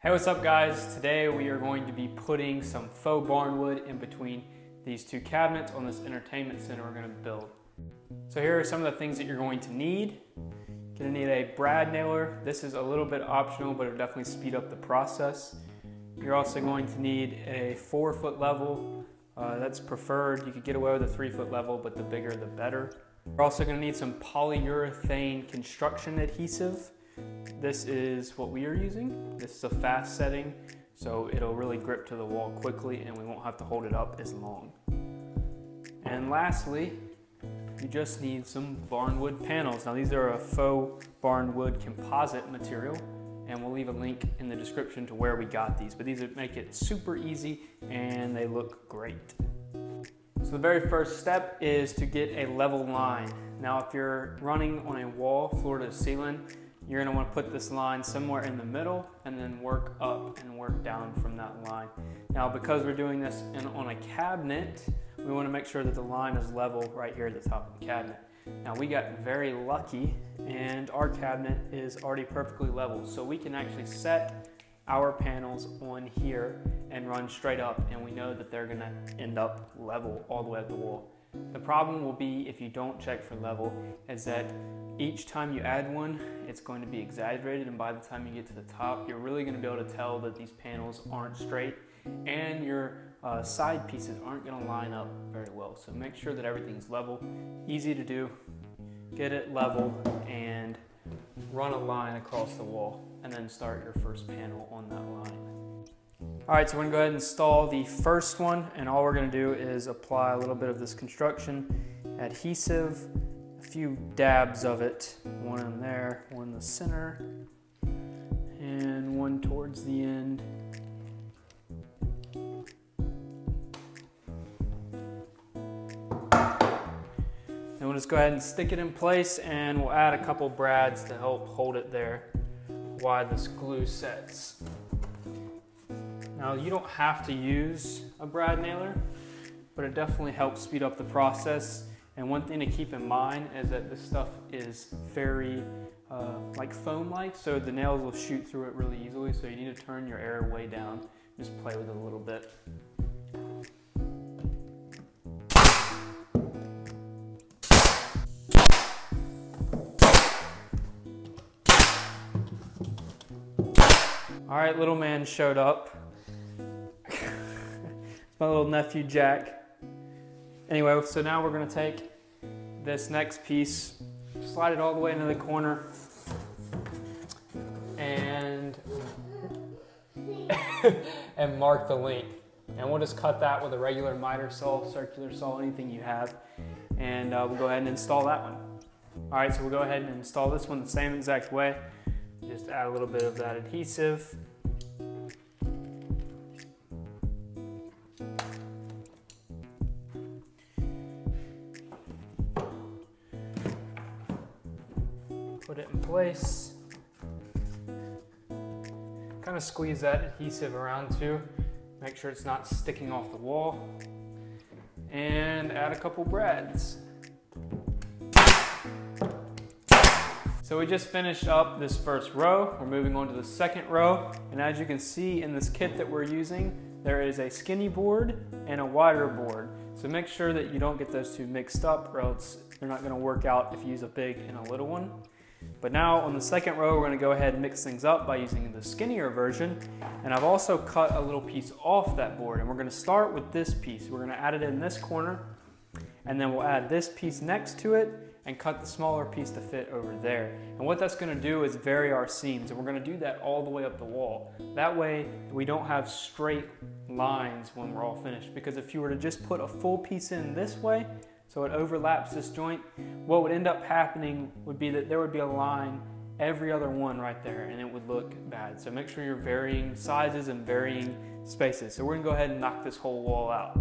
Hey, what's up guys? Today we are going to be putting some faux barnwood in between these two cabinets on this entertainment center we're going to build. So here are some of the things that you're going to need. You're going to need a brad nailer. This is a little bit optional, but it'll definitely speed up the process. You're also going to need a 4-foot level. That's preferred. You could get away with a 3-foot level, but the bigger the better. You're also going to need some polyurethane construction adhesive. This is what we are using. This is a fast setting, so it'll really grip to the wall quickly and we won't have to hold it up as long. And lastly, you just need some barnwood panels. Now these are a faux barnwood composite material, and we'll leave a link in the description to where we got these, but these make it super easy and they look great. So the very first step is to get a level line. Now if you're running on a wall, floor to ceiling, you're going to want to put this line somewhere in the middle and then work up and work down from that line. Now because we're doing this on a cabinet, we want to make sure that the line is level right here at the top of the cabinet. Now we got very lucky and our cabinet is already perfectly level, so we can actually set our panels on here and run straight up, and we know that they're going to end up level all the way up the wall. The problem will be, if you don't check for level, is that each time you add one, it's going to be exaggerated, and by the time you get to the top, you're really going to be able to tell that these panels aren't straight and your side pieces aren't going to line up very well. So make sure that everything's level. Easy to do. Get it level and run a line across the wall and then start your first panel on that line. Alright, so we're going to go ahead and install the first one, and all we're going to do is apply a little bit of this construction adhesive, a few dabs of it, one in there, one in the center, and one towards the end. And we'll just go ahead and stick it in place, and we'll add a couple brads to help hold it there while this glue sets. Now you don't have to use a brad nailer, but it definitely helps speed up the process. And one thing to keep in mind is that this stuff is very like foam-like, so the nails will shoot through it really easily, so you need to turn your air way down. Just play with it a little bit. All right, little man showed up. My little nephew Jack. Anyway, so now we're going to take this next piece, slide it all the way into the corner, and and mark the length. And we'll just cut that with a regular miter saw, circular saw, anything you have, and we'll go ahead and install that one. All right, so we'll go ahead and install this one the same exact way. Just add a little bit of that adhesive. Put it in place. Kind of squeeze that adhesive around too. Make sure it's not sticking off the wall. And add a couple brads. So we just finished up this first row. We're moving on to the second row. And as you can see in this kit that we're using, there is a skinny board and a wider board. So make sure that you don't get those two mixed up, or else they're not going to work out if you use a big and a little one. But now on the second row, we're going to go ahead and mix things up by using the skinnier version. And I've also cut a little piece off that board, and we're going to start with this piece. We're going to add it in this corner, and then we'll add this piece next to it and cut the smaller piece to fit over there. And what that's going to do is vary our seams, and we're going to do that all the way up the wall. That way we don't have straight lines when we're all finished, because if you were to just put a full piece in this way, so it overlaps this joint, what would end up happening would be that there would be a line every other one right there, and it would look bad. So make sure you're varying sizes and varying spaces. So we're going to go ahead and knock this whole wall out.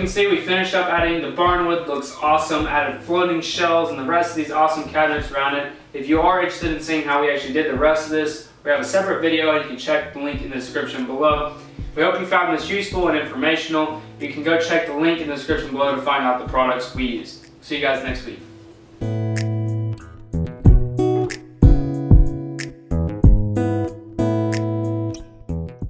can see, we finished up adding the barnwood. Looks awesome. Added floating shelves and the rest of these awesome cabinets around it. If you are interested in seeing how we actually did the rest of this, we have a separate video and you can check the link in the description below. We hope you found this useful and informational. You can go check the link in the description below to find out the products we used. See you guys next week.